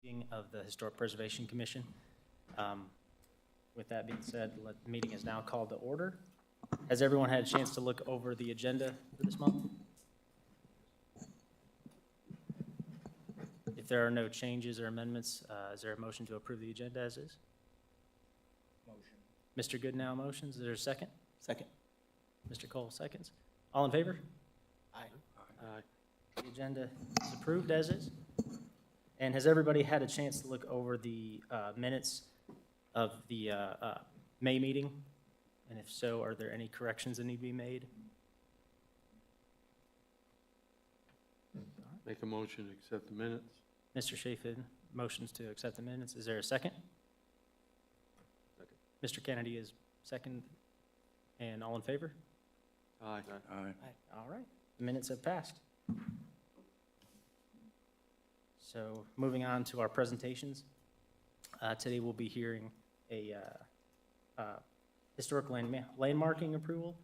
Meeting of the Historic Preservation Commission. With that being said, the meeting is now called to order. Has everyone had a chance to look over the agenda for this month? If there are no changes or amendments, is there a motion to approve the agenda as is? Motion. Mr. Goodnow motions. Is there a second? Second. Mr. Cole seconds. All in favor? Aye. The agenda is approved as is. And has everybody had a chance to look over the minutes of the May meeting? And if so, are there any corrections that need to be made? Make a motion to accept the minutes. Mr. Chafin motions to accept the minutes. Is there a second? Second. Mr. Kennedy is second. And all in favor? Aye. All right, the minutes have passed. So moving on to our presentations. Today we'll be hearing a historic landmarking approval.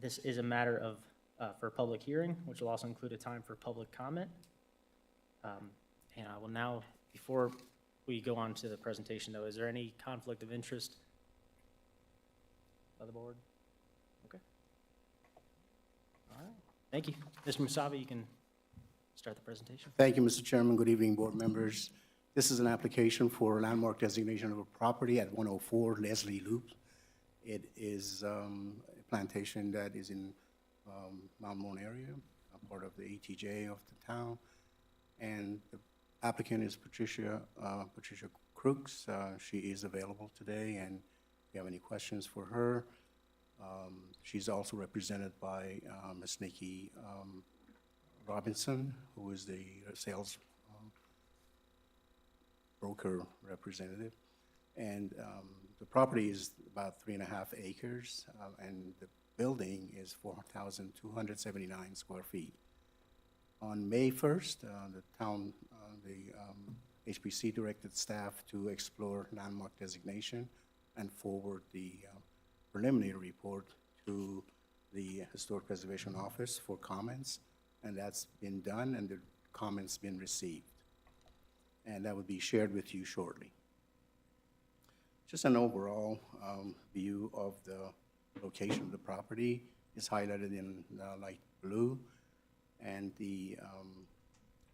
This is a matter of, for public hearing, which will also include a time for public comment. And I will now, before we go on to the presentation though, is there any conflict of interest by the board? Okay. All right, thank you. Mr. Musavi, you can start the presentation. Thank you, Mr. Chairman. Good evening, board members. This is an application for landmark designation of a property at 104 Leslie Loop. It is a plantation that is in Mount Moon area, a part of the ETJ of the town. And the applicant is Patricia Crooks. She is available today, and if you have any questions for her. She's also represented by Ms. Nikki Robinson, who is the sales broker representative. And the property is about 3.5 acres, and the building is 4,279 square feet. On May 1st, the HPC directed staff to explore landmark designation and forward the preliminary report to the Historic Preservation Office for comments. And that's been done, and the comments been received. And that will be shared with you shortly. Just an overall view of the location of the property is highlighted in light blue. And the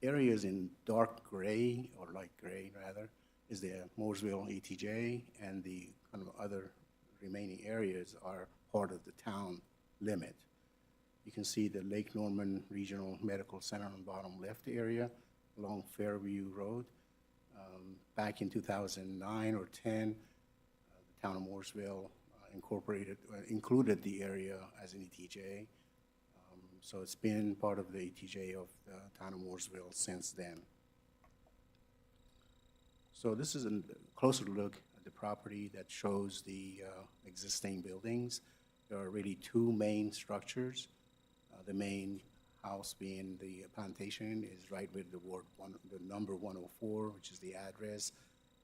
areas in dark gray, or light gray rather, is the Mooresville ETJ, and the kind of other remaining areas are part of the town limit. You can see the Lake Norman Regional Medical Center on the bottom left area along Fairview Road. Back in 2009 or 10, the town of Mooresville included the area as an ETJ. So it's been part of the ETJ of the town of Mooresville since then. So this is a closer look at the property that shows the existing buildings. There are really two main structures. The main house being the plantation is right where the number 104, which is the address,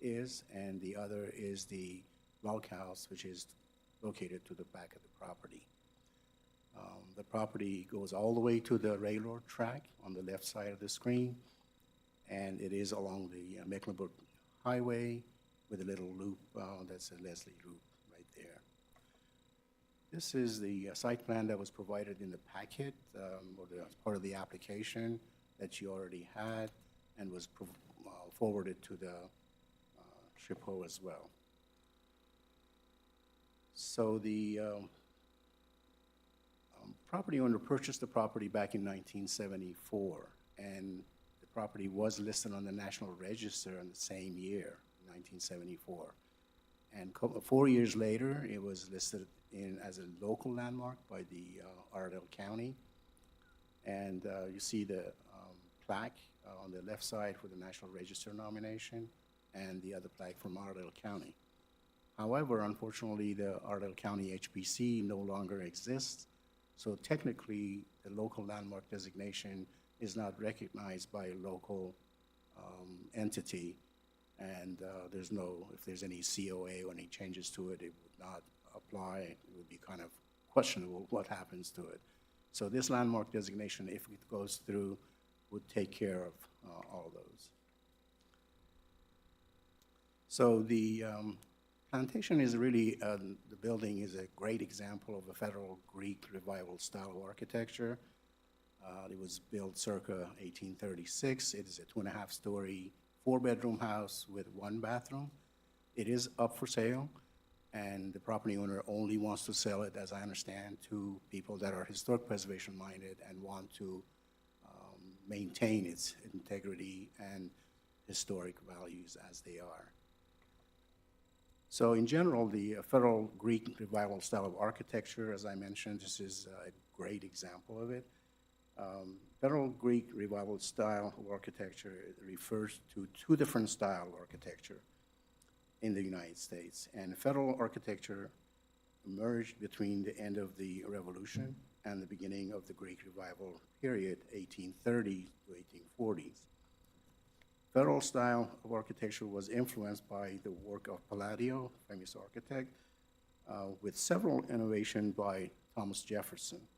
is, and the other is the log house, which is located to the back of the property. The property goes all the way to the railroad track on the left side of the screen, and it is along the Mecklenburg Highway with a little loop that's a Leslie Loop right there. This is the site plan that was provided in the packet, or as part of the application that you already had, and was forwarded to the SHPO as well. So the property owner purchased the property back in 1974, and the property was listed on the National Register in the same year, 1974. And 4 years later, it was listed as a local landmark by the Iredell County. And you see the plaque on the left side for the National Register nomination, and the other plaque from Iredell County. However, unfortunately, the Iredell County HPC no longer exists, so technically, the local landmark designation is not recognized by a local entity, and if there's any COA or any changes to it, it would not apply. It would be kind of questionable what happens to it. So this landmark designation, if it goes through, would take care of all those. So the plantation is really, the building is a great example of a Federal Greek Revival style of architecture. It was built circa 1836. It is a 2.5-story, 4-bedroom house with 1 bathroom. It is up for sale, and the property owner only wants to sell it, as I understand, to people that are historic preservation minded and want to maintain its integrity and historic values as they are. So in general, the Federal Greek Revival style of architecture, as I mentioned, this is a great example of it. Federal Greek Revival style of architecture refers to 2 different styles of architecture in the United States. And federal architecture emerged between the end of the Revolution and the beginning of the Greek Revival period, 1830 to 1840s. Federal style of architecture was influenced by the work of Palladio, famous architect, with several innovations by Thomas Jefferson.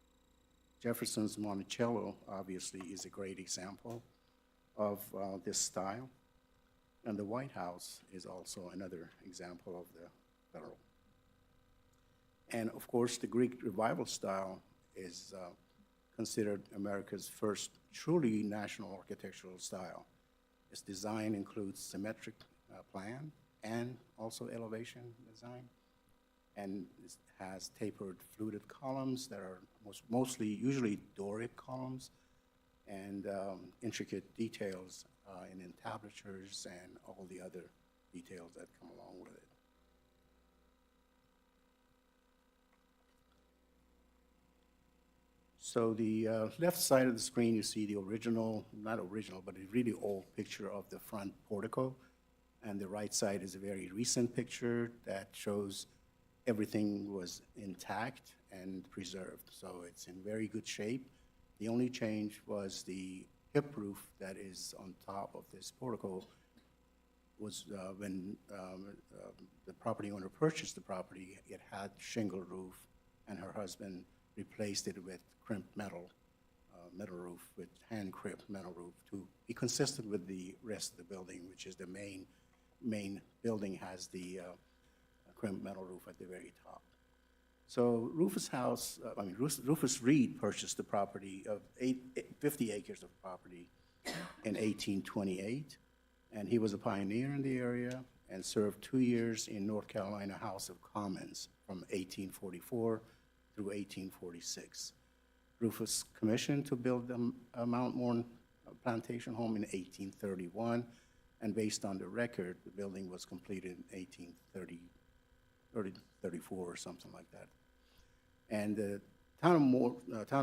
Jefferson's Monticello, obviously, is a great example of this style. And the White House is also another example of the federal. And of course, the Greek Revival style is considered America's first truly national architectural style. Its design includes symmetric plan and also elevation design. And it has tapered fluted columns that are usually Doric columns, and intricate details in entablatures and all the other details that come along with it. So the left side of the screen, you see the original, not original, but a really old picture of the front portico. And the right side is a very recent picture that shows everything was intact and preserved. So it's in very good shape. The only change was the hip roof that is on top of this portico was when the property owner purchased the property, it had shingle roof, and her husband replaced it with crimped metal roof, with hand crimped metal roof to be consistent with the rest of the building, which is the main building has the crimped metal roof at the very top. So Rufus Reed purchased the property of 50 acres of property in 1828, and he was a pioneer in the area and served 2 years in North Carolina House of Commons from 1844 through 1846. Rufus commissioned to build a Mount Morn plantation home in 1831, and based on the record, the building was completed in 1834 or something like that. And the town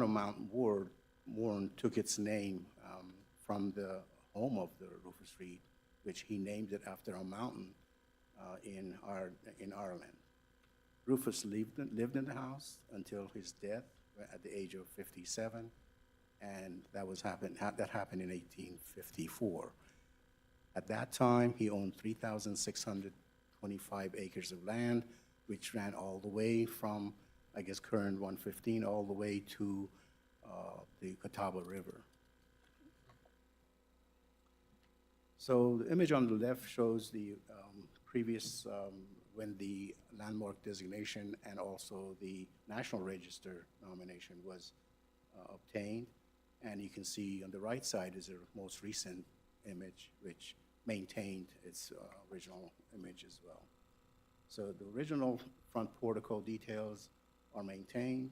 of Mount Morn took its name from the home of the Rufus Reed, which he named it after a mountain in Ireland. Rufus lived in the house until his death at the age of 57, and that happened in 1854. At that time, he owned 3,625 acres of land, which ran all the way from, I guess, current 115, all the way to the Catawba River. So the image on the left shows the previous, when the landmark designation and also the National Register nomination was obtained. And you can see on the right side is a most recent image, which maintained its original image as well. So the original front portico details are maintained,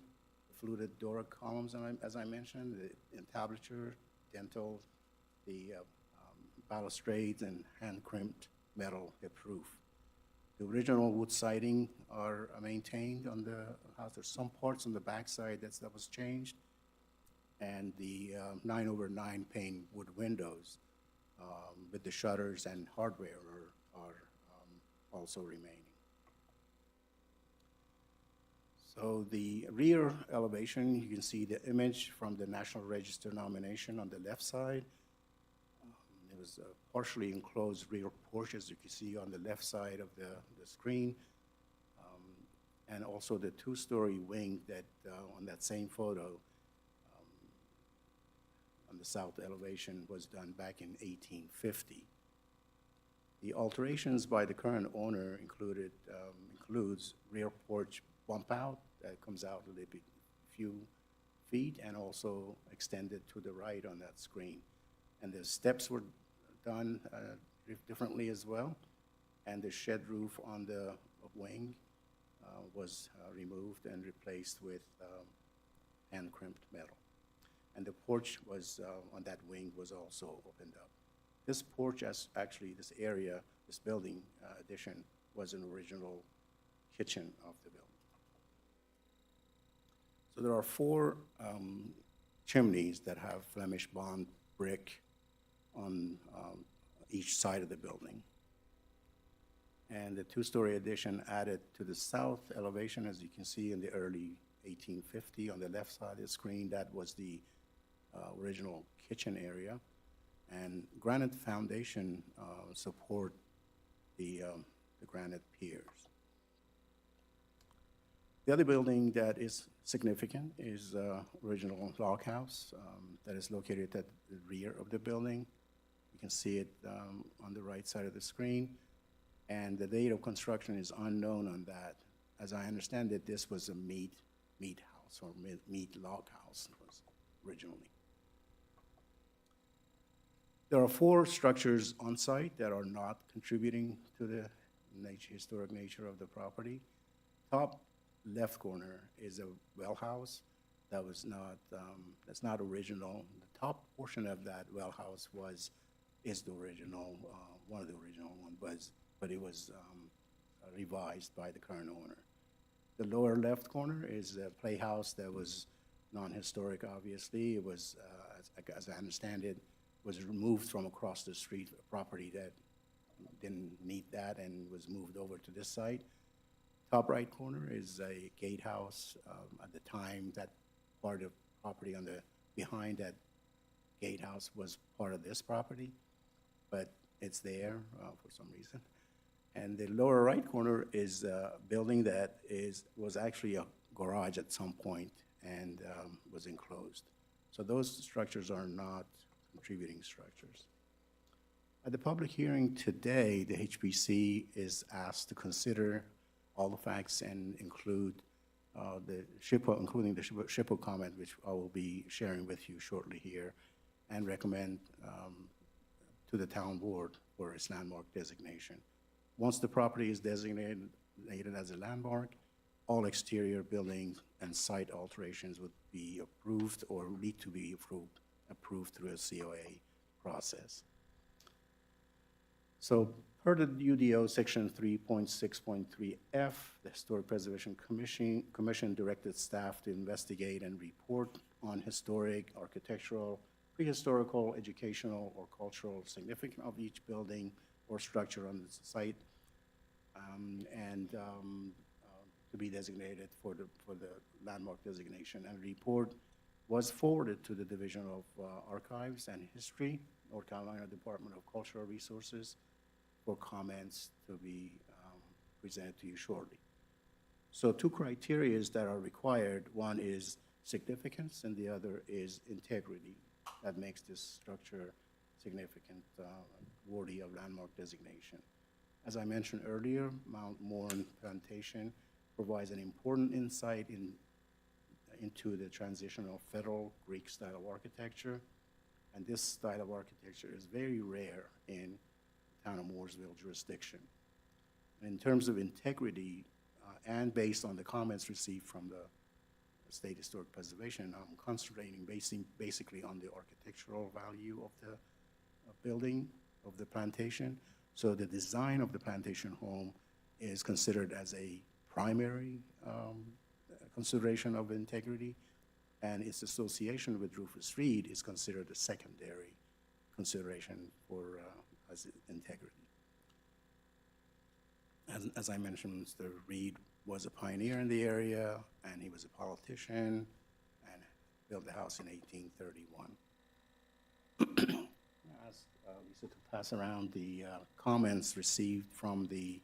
the fluted Doric columns, as I mentioned, the entablature, dentils, the balustrades, and hand-crimped metal hip roof. The original wood siding are maintained on the house. There's some parts on the backside that was changed, and the 9/9 pane wood windows with the shutters and hardware are also remaining. So the rear elevation, you can see the image from the National Register nomination on the left side. It was a partially enclosed rear porch, as you can see on the left side of the screen. And also the 2-story wing that on that same photo on the south elevation was done back in 1850. The alterations by the current owner includes rear porch bump out that comes out a little bit, few feet, and also extended to the right on that screen. And the steps were done differently as well, and the shed roof on the wing was removed and replaced with hand-crimped metal. And the porch was, on that wing, was also opened up. This porch, actually, this area, this building addition, was an original kitchen of the building. So there are four chimneys that have Flemish bond brick on each side of the building. And the two-story addition added to the south elevation, as you can see in the early 1850 on the left side of the screen, that was the original kitchen area. And granite foundation support the granite piers. The other building that is significant is original log house that is located at the rear of the building. You can see it on the right side of the screen. And the date of construction is unknown on that. As I understand it, this was a meat house or meat log house was originally. There are four structures on site that are not contributing to the historic nature of the property. Top left corner is a well house that was not, that's not original. The top portion of that well house is the original, one of the original ones, but it was revised by the current owner. The lower left corner is a playhouse that was non-historic, obviously. It was, as I understand it, was removed from across the street, a property that didn't need that and was moved over to this site. Top right corner is a gatehouse. At the time, that part of property on the behind that gatehouse was part of this property, but it's there for some reason. And the lower right corner is a building that was actually a garage at some point and was enclosed. So those structures are not contributing structures. At the public hearing today, the HPC is asked to consider all the facts and include the SHPO, including the SHPO comment, which I will be sharing with you shortly here, and recommend to the town board for its landmark designation. Once the property is designated as a landmark, all exterior buildings and site alterations would be approved or need to be approved through a COA process. So per the UDO section 3.6.3F, the Historic Preservation Commission directed staff to investigate and report on historic, architectural, prehistorical, educational, or cultural significance of each building or structure on the site, to be designated for the landmark designation. And report was forwarded to the Division of Archives and History, North Carolina Department of Cultural Resources, for comments to be presented to you shortly. So two criteria that are required. One is significance, and the other is integrity. That makes this structure significant, worthy of landmark designation. As I mentioned earlier, Mount Moran Plantation provides an important insight into the transitional Federal Greek style of architecture. And this style of architecture is very rare in the town of Mooresville jurisdiction. In terms of integrity, and based on the comments received from the State Historic Preservation, I'm concentrating basically on the architectural value of the building, of the plantation. So the design of the plantation home is considered as a primary consideration of integrity, and its association with Rufus Reed is considered a secondary consideration for as integrity. As I mentioned, Mr. Reed was a pioneer in the area, and he was a politician, and built the house in 1831. I asked Lisa to pass around the comments received from the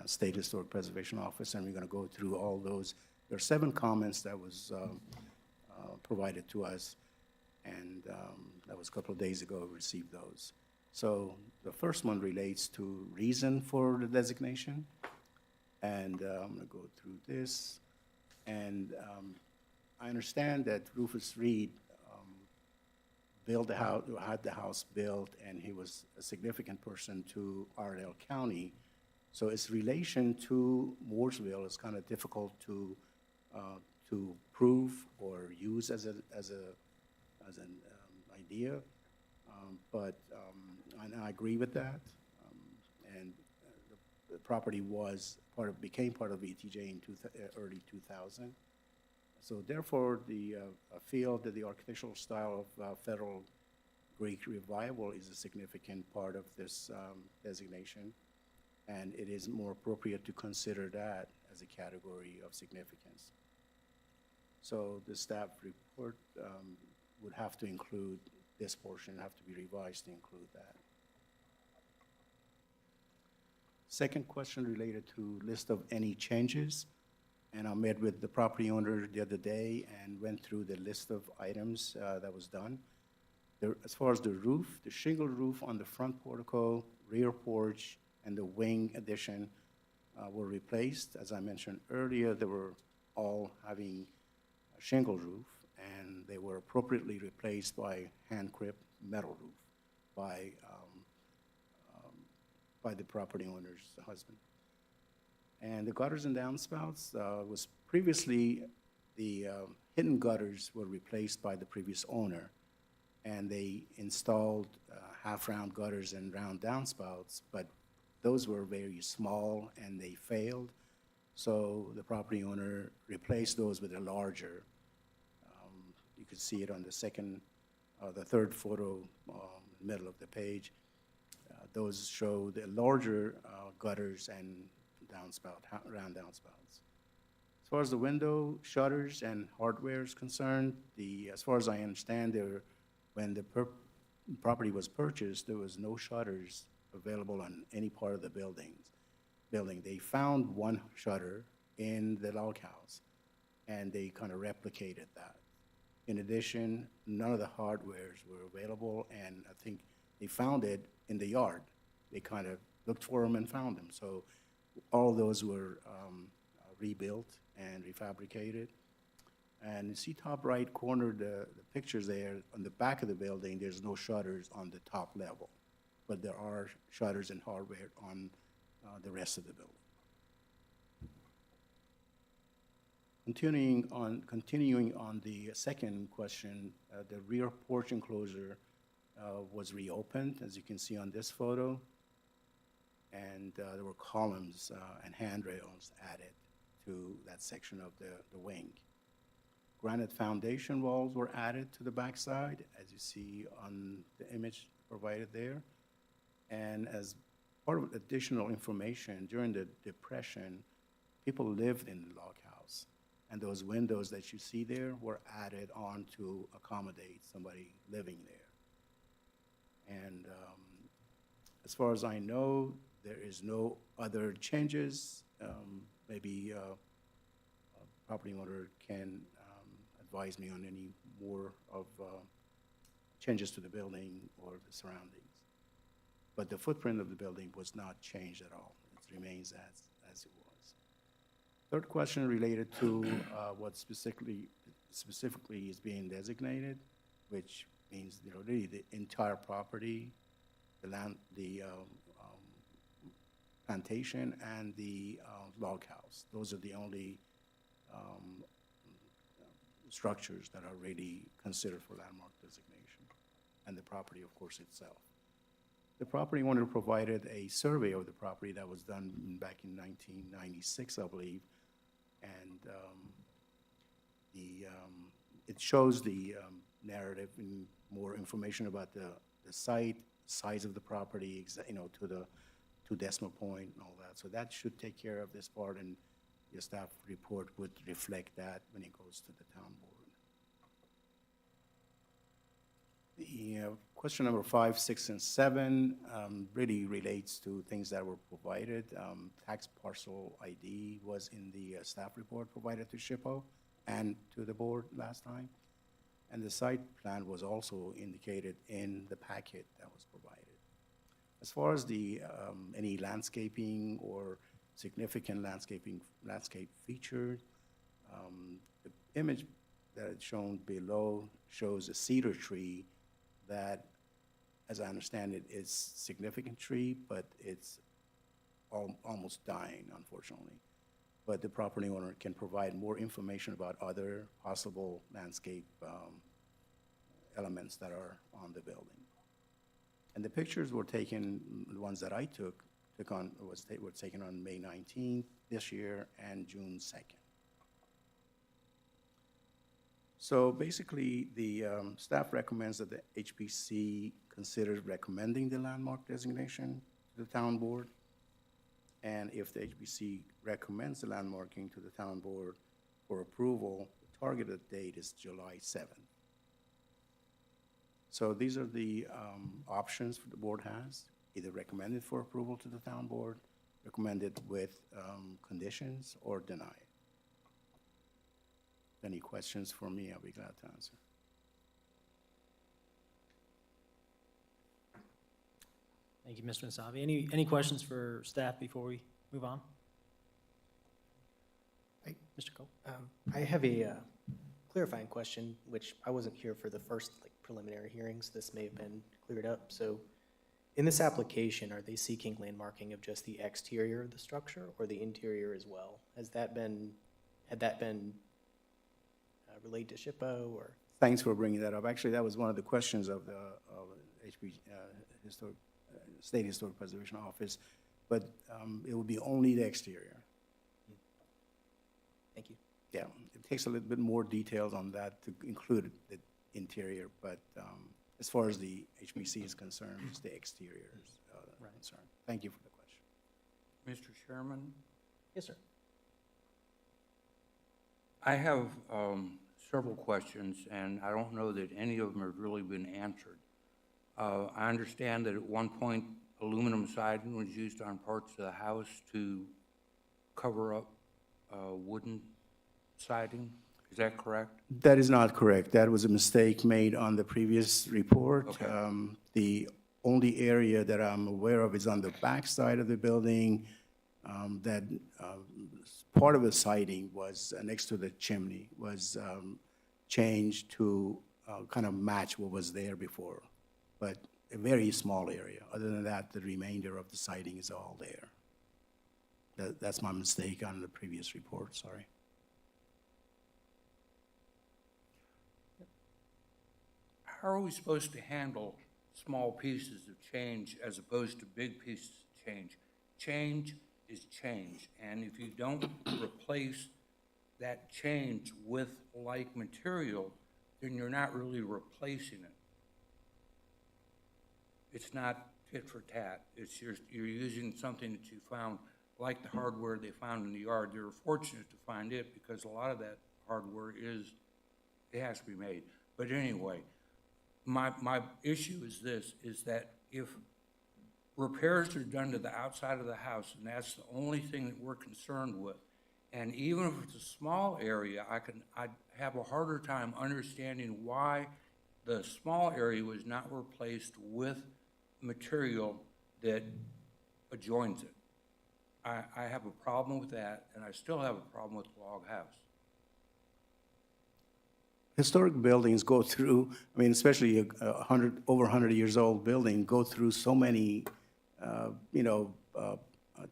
State Historic Preservation Office, and we're going to go through all those. There are 7 comments that was provided to us, and that was a couple of days ago we received those. So the first one relates to reason for the designation. And I'm going to go through this. And I understand that Rufus Reed built the house, had the house built, and he was a significant person to Iredell County. So its relation to Mooresville is kind of difficult to prove or use as an idea. And I agree with that. And the property became part of ETJ in early 2000. So therefore, I feel that the architectural style of Federal Greek Revival is a significant part of this designation, and it is more appropriate to consider that as a category of significance. So the staff report would have to include this portion, have to be revised to include that. Second question related to list of any changes. And I met with the property owner the other day and went through the list of items that was done. As far as the roof, the shingle roof on the front portico, rear porch, and the wing addition were replaced. As I mentioned earlier, they were all having a shingle roof, and they were appropriately replaced by hand-crimped metal roof by the property owner's husband. And the gutters and downspouts was previously, the hidden gutters were replaced by the previous owner, and they installed half-round gutters and round downspouts, but those were very small and they failed. So the property owner replaced those with a larger. You could see it on the third photo, middle of the page. Those show the larger gutters and round downspouts. As far as the window shutters and hardware is concerned, as far as I understand, when the property was purchased, there was no shutters available on any part of the building. They found one shutter in the log house, and they kind of replicated that. In addition, none of the hardwares were available, and I think they found it in the yard. They kind of looked for them and found them. So all those were rebuilt and refabricated. And you see top right corner, the pictures there, on the back of the building, there's no shutters on the top level, but there are shutters and hardware on the rest of the building. Continuing on the second question, the rear porch enclosure was reopened, as you can see on this photo, and there were columns and handrails added to that section of the wing. Granite foundation walls were added to the backside, as you see on the image provided there. And as part of additional information, during the Depression, people lived in the log house. And those windows that you see there were added on to accommodate somebody living there. And as far as I know, there is no other changes. Maybe property owner can advise me on any more of changes to the building or the surroundings. But the footprint of the building was not changed at all. It remains as it was. Third question related to what specifically is being designated, which means really the entire property, the land, the plantation, and the log house. Those are the only structures that are really considered for landmark designation, and the property, of course, itself. The property owner provided a survey of the property that was done back in 1996, I believe, and it shows the narrative and more information about the site, size of the property, to decimal point and all that. So that should take care of this part, and your staff report would reflect that when it goes to the town board. The question number 5, 6, and 7 really relates to things that were provided. Tax parcel ID was in the staff report provided to SHPO and to the board last time. And the site plan was also indicated in the packet that was provided. As far as the, any landscaping or significant landscape features, the image that is shown below shows a cedar tree that, as I understand it, is significant tree, but it's almost dying, unfortunately. But the property owner can provide more information about other possible landscape elements that are on the building. And the pictures were taken, the ones that I were taken on May 19th this year and June 2nd. So basically, the staff recommends that the HPC considers recommending the landmark designation to the town board. And if the HPC recommends the landmarking to the town board for approval, the targeted date is July 7th. So these are the options the board has, either recommended for approval to the town board, recommended with conditions, or denied. Any questions for me, I'll be glad to answer. Thank you, Mr. Nasavi. Any questions for staff before we move on? Mr. Cole? I have a clarifying question, which I wasn't here for the first preliminary hearings. This may have been cleared up. So in this application, are they seeking landmarking of just the exterior of the structure or the interior as well? Had that been relayed to SHPO or? Thanks for bringing that up. Actually, that was one of the questions of the State Historic Preservation Office, but it would be only the exterior. Thank you. Yeah, it takes a little bit more details on that to include the interior, but as far as the HPC is concerned, it's the exteriors that are concerned. Thank you for the question. Mr. Chairman, Yes, sir. I have several questions, and I don't know that any of them have really been answered. I understand that at one point, aluminum siding was used on parts of the house to cover up wooden siding. Is that correct? That is not correct. That was a mistake made on the previous report. Okay. The only area that I'm aware of is on the back side of the building, that part of the siding was next to the chimney was changed to kind of match what was there before, but a very small area. Other than that, the remainder of the siding is all there. That's my mistake on the previous report, sorry. How are we supposed to handle small pieces of change as opposed to big pieces of change? Change is change, and if you don't replace that change with like material, then you're not really replacing it. It's not tit for tat. It's you're using something that you found, like the hardware they found in the yard. They were fortunate to find it because a lot of that hardware it has to be made. But anyway, my issue is this, is that if repairs are done to the outside of the house, and that's the only thing that we're concerned with, and even if it's a small area, I'd have a harder time understanding why the small area was not replaced with material that adjoins it. I have a problem with that, and I still have a problem with the log house. Historic buildings go through, I mean, especially over 100 years old building, go through so many,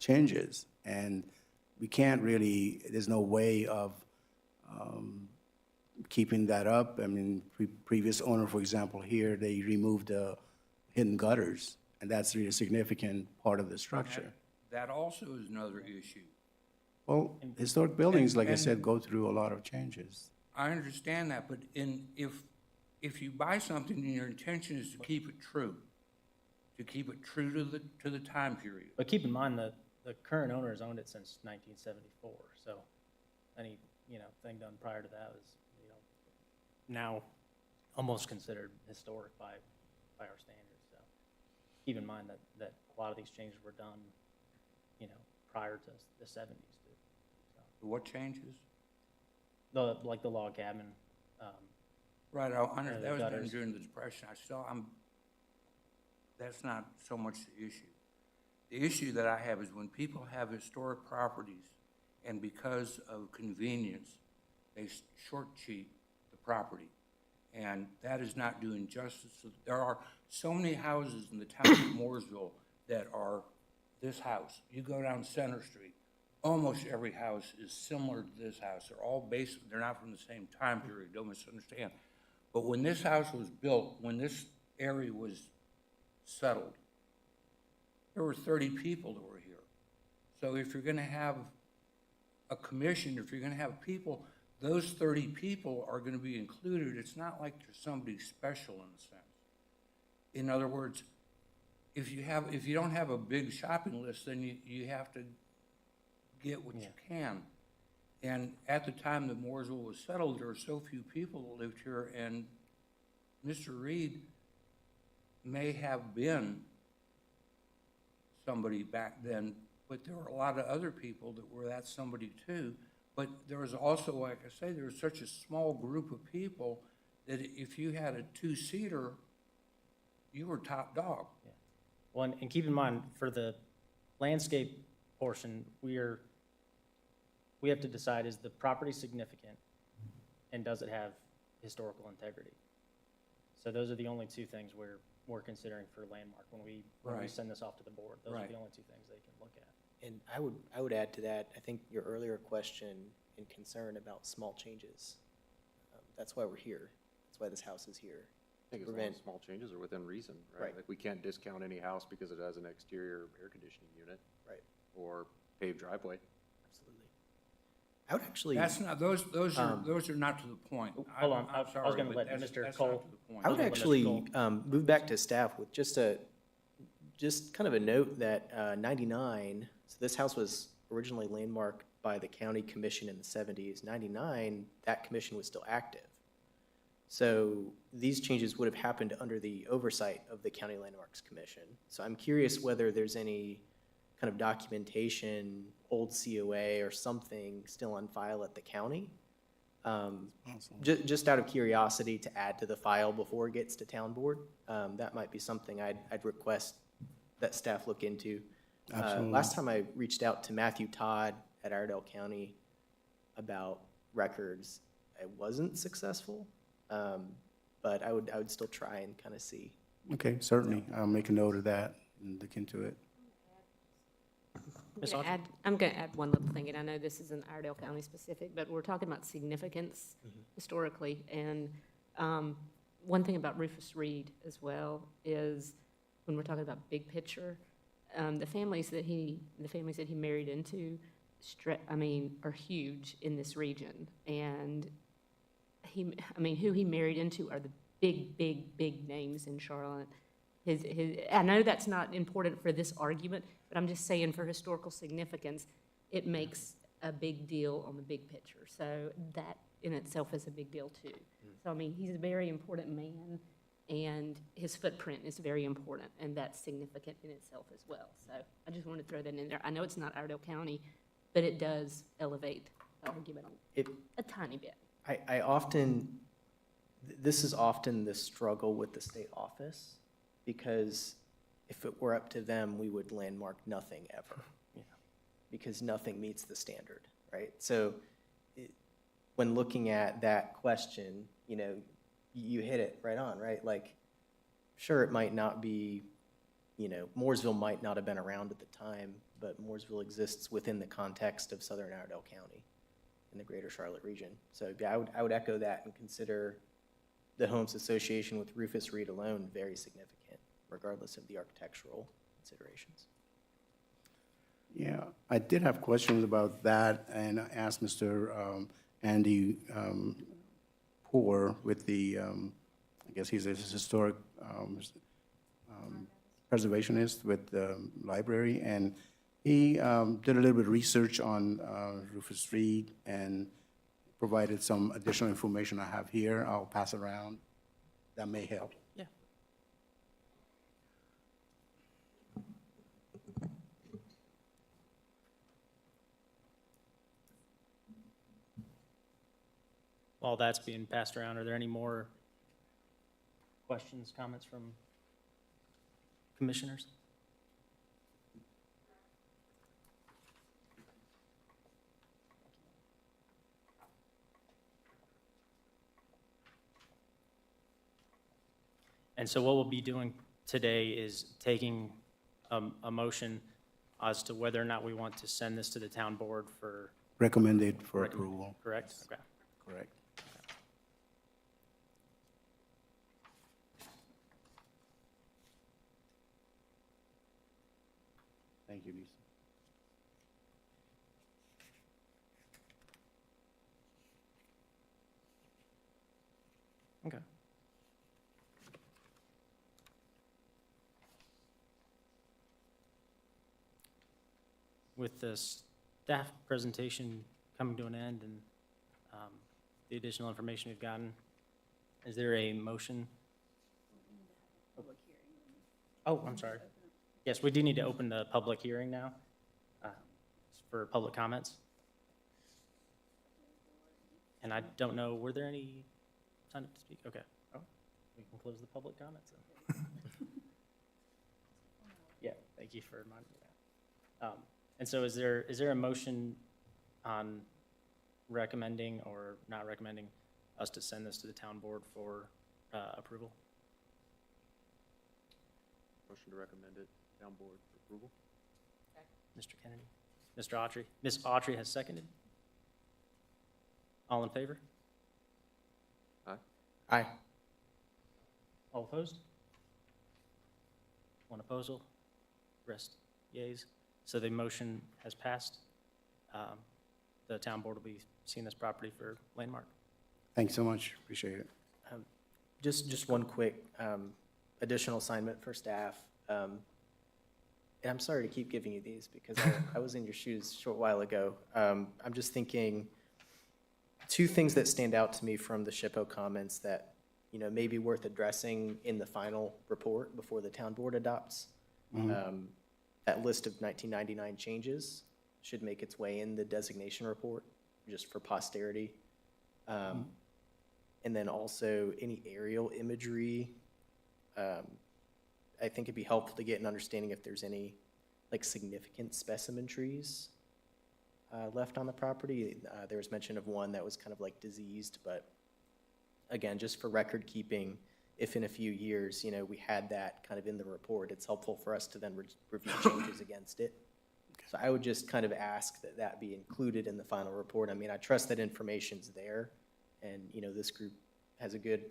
changes. And we can't really, there's no way of keeping that up. I mean, previous owner, for example, here, they removed the hidden gutters, and that's really a significant part of the structure. That also is another issue. Well, historic buildings, like I and- said, go through a lot of changes. I understand that, but if you buy something and your intention is to keep it true to the time period. But keep in mind that the current owner has owned it since 1974, so any, thing done prior to that was, now almost considered historic by our standards, so keep in mind that a lot of these changes were done, prior to the 70s, too. So, What changes? like the log cabin, Right, that was done gutters. during the Depression. that's not so much the issue. The issue that I have is when people have historic properties, and because of convenience, they short cheat the property. And that is not doing justice. There are so many houses in the town of Mooresville that are this house. You go down Center Street, almost every house is similar to this house. They're all based, they're not from the same time period, don't misunderstand. But when this house was built, when this area was settled, there were 30 people that were here. So if you're gonna have a commission, if you're gonna have people, those 30 people are gonna be included. It's not like there's somebody special in a sense. In other words, if you don't have a big shopping list, then you have to get what you can. And at the time that Mooresville was settled, there were so few people that lived here, and Mr. Reed may have been somebody back then, but there were a lot of other people that were that somebody too. But there was also, like I say, there was such a small group of people that if you had a two-seater, you were top dog. Well, and keep in mind, for the landscape portion, we have to decide, is the property significant? And does it have historical integrity? So those are the only two things we're considering for landmark when we Right. send this off to the board. Those are Right. the only two things they can look at. And I would add to that, I think your earlier question and concern about small changes. That's why we're here. That's why this house is here. I think as long prevent- as small changes are within reason, right? Right. Like, we can't discount any house because it has an exterior air conditioning unit Right, or paved driveway. absolutely. I would actually, That's not, those are not to the point. Hold on, I'm I was sorry, gonna but let that's- Mr. that's Cole- not to the point. I would Mr. actually Cole. move back to staff with just kind of a note that 99, so this house was originally landmarked by the county commission in the 70s. 99, that commission was still active. So these changes would have happened under the oversight of the County Landmarks Commission. So I'm curious whether there's any kind of documentation, old COA or something still on file at the county. Just out of curiosity to add to the file before it gets to town board. That might be something I'd request that staff look into. Absolutely. Last time I reached out to Matthew Todd at Iredell County about records, I wasn't successful. But I would still try and kind of see. Okay, certainly. I'll make a note of that and look into it. Ms. I'm gonna Autry? I'm gonna add one little thing, and I know this isn't Iredell County specific, but we're talking about significance historically. And one thing about Rufus Reed as well is, when we're talking about big picture, the families that he married into, are huge in this region. And who he married into are the big names in Charlotte. I know that's not important for this argument, but I'm just saying for historical significance, it makes a big deal on the big picture. So that in itself is a big deal too. So, he's a very important man, and his footprint is very important, and that's significant in itself as well. So I just wanted to throw that in there. I know it's not Iredell County, but it does elevate the argument a tiny bit. I often, this is often the struggle with the state office, because if it were up to them, we would landmark nothing ever. Because nothing meets the standard, right? So when looking at that question, you hit it right on, right? Like, sure, it might not be, Mooresville might not have been around at the time, but Mooresville exists within the context of southern Iredell County in the greater Charlotte region. So yeah, I would echo that and consider the Homes Association with Rufus Reed alone very significant, regardless of the architectural considerations. Yeah, I did have questions about that, and I asked Mr. Andy Poor with the, I guess he's a historic preservationist with the library, and he did a little bit of research on Rufus Reed and provided some additional information I have here. I'll pass around. That may help. Yeah. While that's being passed around, are there any more questions, comments from commissioners? And so what we'll be doing today is taking a motion as to whether or not we want to send this to the town board for, Recommended for approval. correct? Okay. Correct. Thank you, Lisa. Okay. With the staff presentation coming to an end and the additional information we've gotten, is there a motion? Oh, I'm sorry. Yes, we do need to open the public hearing now for public comments. And I don't know, were there any signed up to speak? Okay. Oh, we can close the public comments then. Yeah, thank you for reminding me of that. And so is there a motion on recommending or not recommending us to send this to the town board for approval? Motion to recommend it, town board for approval. Mr. Kennedy? Mr. Autry? Ms. Autry has seconded. All in favor? Aye. All opposed? One opposal? Rest yeas. So the motion has passed. The town board will be seeing this property for landmark. Thanks so much, appreciate it. Just one quick additional assignment for staff. And I'm sorry to keep giving you these because I was in your shoes a short while ago. I'm just thinking, two things that stand out to me from the SHPO comments that, you know, may be worth addressing in the final report before the town board adopts. That list of 1999 changes should make its way in the designation report, just for posterity. And then also any aerial imagery. I think it'd be helpful to get an understanding if there's any like significant specimen trees left on the property. There was mention of one that was kind of like diseased, but again, just for record keeping, if in a few years, you know, we had that kind of in the report, it's helpful for us to then review changes against it. So I would just kind of ask that that be included in the final report. I mean, I trust that information's there, and, you know, this group has a good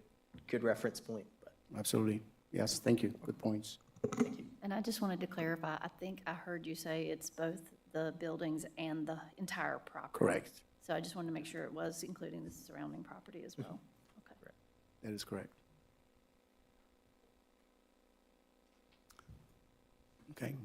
reference point, but Absolutely, yes, thank you, good points. thank you. And I just wanted to clarify, I think I heard you say it's both the buildings and the entire property. Correct, So I just wanted to make sure it was including the surrounding property as well. Okay. that is correct. Okay,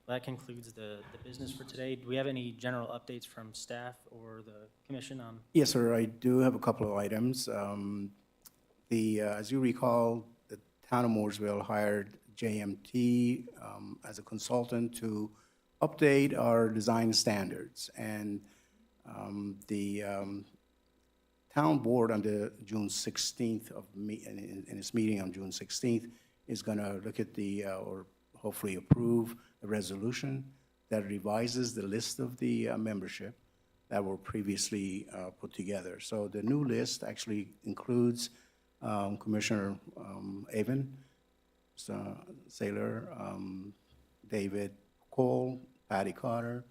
That concludes the business for today. Do we have any general updates from staff or the commission on? yes, sir, I do have a couple of items. As you recall, the town of Mooresville hired JMT as a consultant to update our design standards. And the town board on the June 16th in its meeting on June 16th is going to look at or hopefully approve a resolution that revises the list of the membership that were previously put together. So the new list actually includes Commissioner Avon, Saylor, David Cole, Patty Carter,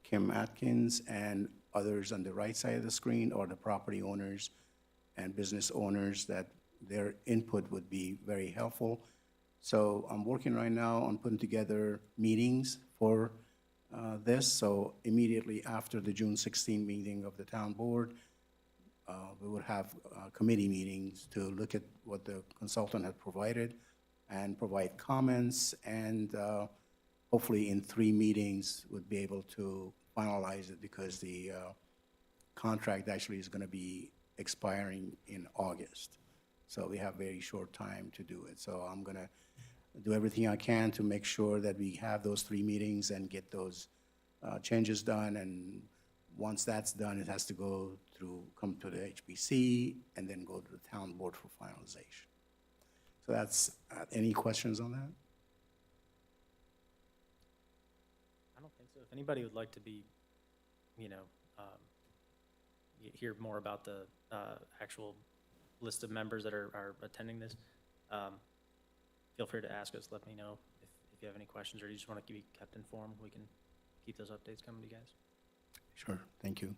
Kim Atkins, and others on the right side of the screen are the property owners and business owners that their input would be very helpful. So I'm working right now on putting together meetings for this. So immediately after the June 16 meeting of the town board, we would have committee meetings to look at what the consultant had provided and provide comments, and hopefully in 3 meetings would be able to finalize it, because the contract actually is going to be expiring in August. So we have very short time to do it. So I'm going to do everything I can to make sure that we have those 3 meetings and get those changes done. And once that's done, it has to go come to the HBC, and then go to the town board for finalization. So that's, any questions on that? I don't think so. If anybody would like to be, hear more about the actual list of members that are attending this, feel free to ask us, let me know if you have any questions, or you just want to be kept informed, we can keep those updates coming to you guys. Sure, thank you.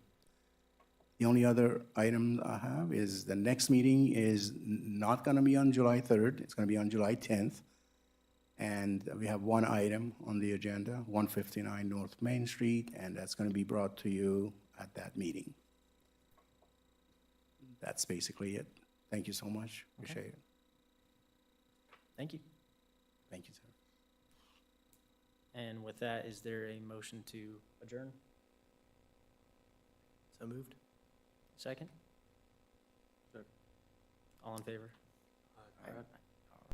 The only other item I have is the next meeting is not going to be on July 3rd. It's going to be on July 10th. And we have one item on the agenda, 159 North Main Street, and that's going to be brought to you at that meeting. That's basically it. Thank you so much. Appreciate it. Thank you. Thank you, sir. And with that, is there a motion to adjourn? So moved? Second? Second. All in favor? Aye.